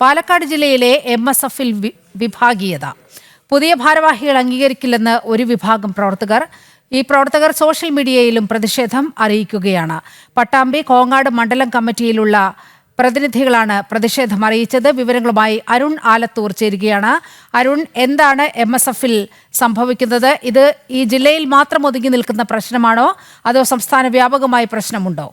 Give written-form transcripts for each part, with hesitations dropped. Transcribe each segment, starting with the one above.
പാലക്കാട് ജില്ലയിലെ MSFൽ വിഭാഗീയത. പുതിയ ഭാരവാഹികൾ അംഗീകരിക്കില്ലെന്ന് ഒരു വിഭാഗം പ്രവർത്തകർ. ഈ പ്രവർത്തകർ സോഷ്യൽ മീഡിയയിലും പ്രതിഷേധം അറിയിക്കുകയാണ്. പട്ടാമ്പി കോങ്ങാട് മണ്ഡലം കമ്മിറ്റിയിലുള്ള പ്രതിനിധികളാണ് പ്രതിഷേധം അറിയിച്ചത്. വിവരങ്ങളുമായി അരുൺ ആലത്തൂർ ചേരുകയാണ്. അരുൺ, എന്താണ് MSFൽ സംഭവിക്കുന്നത്? ഇത് ഈ ജില്ലയിൽ മാത്രം ഒതുങ്ങി നിൽക്കുന്ന പ്രശ്നമാണോ അതോ സംസ്ഥാന വ്യാപകമായി പ്രശ്നമുണ്ടോ?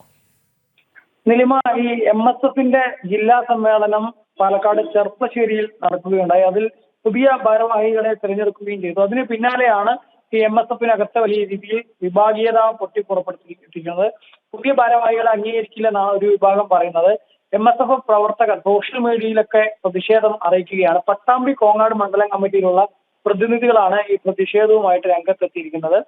നിലിമ, ഈ MSFന്റെ ജില്ലാ സമ്മേളനം പാലക്കാട് ചെർപ്പശ്ശേരിയിൽ നടക്കുകയുണ്ടായി. അതിൽ പുതിയ ഭാരവാഹികളെ തിരഞ്ഞെടുക്കുകയും ചെയ്തു. അതിന് പിന്നാലെയാണ് ഈ MSFനകത്ത് വലിയ രീതിയിൽ വിഭാഗീയത പൊട്ടിപ്പുറപ്പെടുത്തിയിരിക്കുന്നത്. പുതിയ ഭാരവാഹികളെ അംഗീകരിക്കില്ലെന്നാണ് ഒരു വിഭാഗം പറയുന്നത്. MSF പ്രവർത്തകർ സോഷ്യൽ മീഡിയയിലൊക്കെ പ്രതിഷേധം അറിയിക്കുകയാണ്. പട്ടാമ്പി കോങ്ങാട് മണ്ഡലം കമ്മിറ്റിയിലുള്ള പ്രതിനിധികളാണ് ഈ പ്രതിഷേധവുമായിട്ട് രംഗത്തെത്തിയിരിക്കുന്നത്.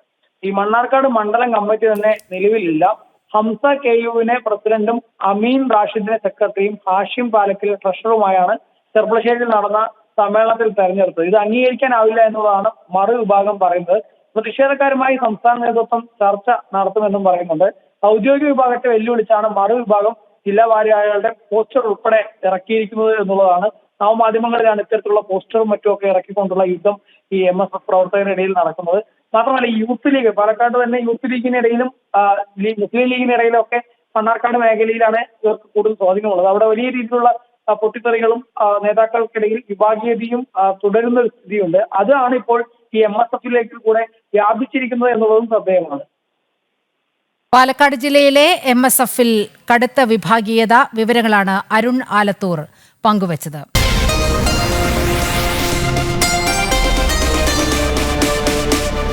ഈ മണ്ണാർക്കാട് മണ്ഡലം കമ്മിറ്റി തന്നെ നിലവിലില്ല. ഹംസ KUവിനെ പ്രസിഡന്റും അമീൻ റാഷിദിനെ സെക്രട്ടറിയും ഹാഷിം പാലക്കിൽ ട്രഷററുമായാണ് ചെർപ്പശ്ശേരിയിൽ നടന്ന സമ്മേളനത്തിൽ തെരഞ്ഞെടുത്തത്. ഇത് അംഗീകരിക്കാനാവില്ല എന്നുള്ളതാണ് മറുവിഭാഗം പറയുന്നത്. പ്രതിഷേധക്കാരുമായി സംസ്ഥാന നേതൃത്വം ചർച്ച നടത്തുമെന്നും പറയുന്നുണ്ട്. ഔദ്യോഗിക വിഭാഗത്തെ വെല്ലുവിളിച്ചാണ് മറുവിഭാഗം ജില്ലാ ഭാരവാഹികളുടെ പോസ്റ്റർ ഉൾപ്പെടെ ഇറക്കിയിരിക്കുന്നത് എന്നുള്ളതാണ്. നവമാധ്യമങ്ങളിലാണ് ഇത്തരത്തിലുള്ള പോസ്റ്ററും മറ്റുമൊക്കെ ഇറക്കിക്കൊണ്ടുള്ള യുദ്ധം ഈ MSF പ്രവർത്തകരുടെ ഇടയിൽ നടക്കുന്നത്. മാത്രമല്ല, യൂത്ത് ലീഗ്, പാലക്കാട് തന്നെ യൂത്ത് ലീഗിനിടയിലും മുസ്ലിം ലീഗിനിടയിലും ഒക്കെ മണ്ണാർക്കാട് മേഖലയിലാണ് ഇവർക്ക് കൂടുതൽ സ്വാധീനമുള്ളത്. അവിടെ വലിയ രീതിയിലുള്ള പൊട്ടിത്തെറികളും നേതാക്കൾക്കിടയിൽ വിഭാഗീയതയും തുടരുന്ന ഒരു സ്ഥിതിയുണ്ട്. അതാണ് ഇപ്പോൾ ഈ MSFലേക്ക് കൂടെ വ്യാപിച്ചിരിക്കുന്നത് എന്നുള്ളതും ശ്രദ്ധേയമാണ്. പാലക്കാട് ജില്ലയിലെ MSFൽ കടുത്ത വിഭാഗീയത. വിവരങ്ങളാണ് അരുൺ ആലത്തൂർ പങ്കുവച്ചത്.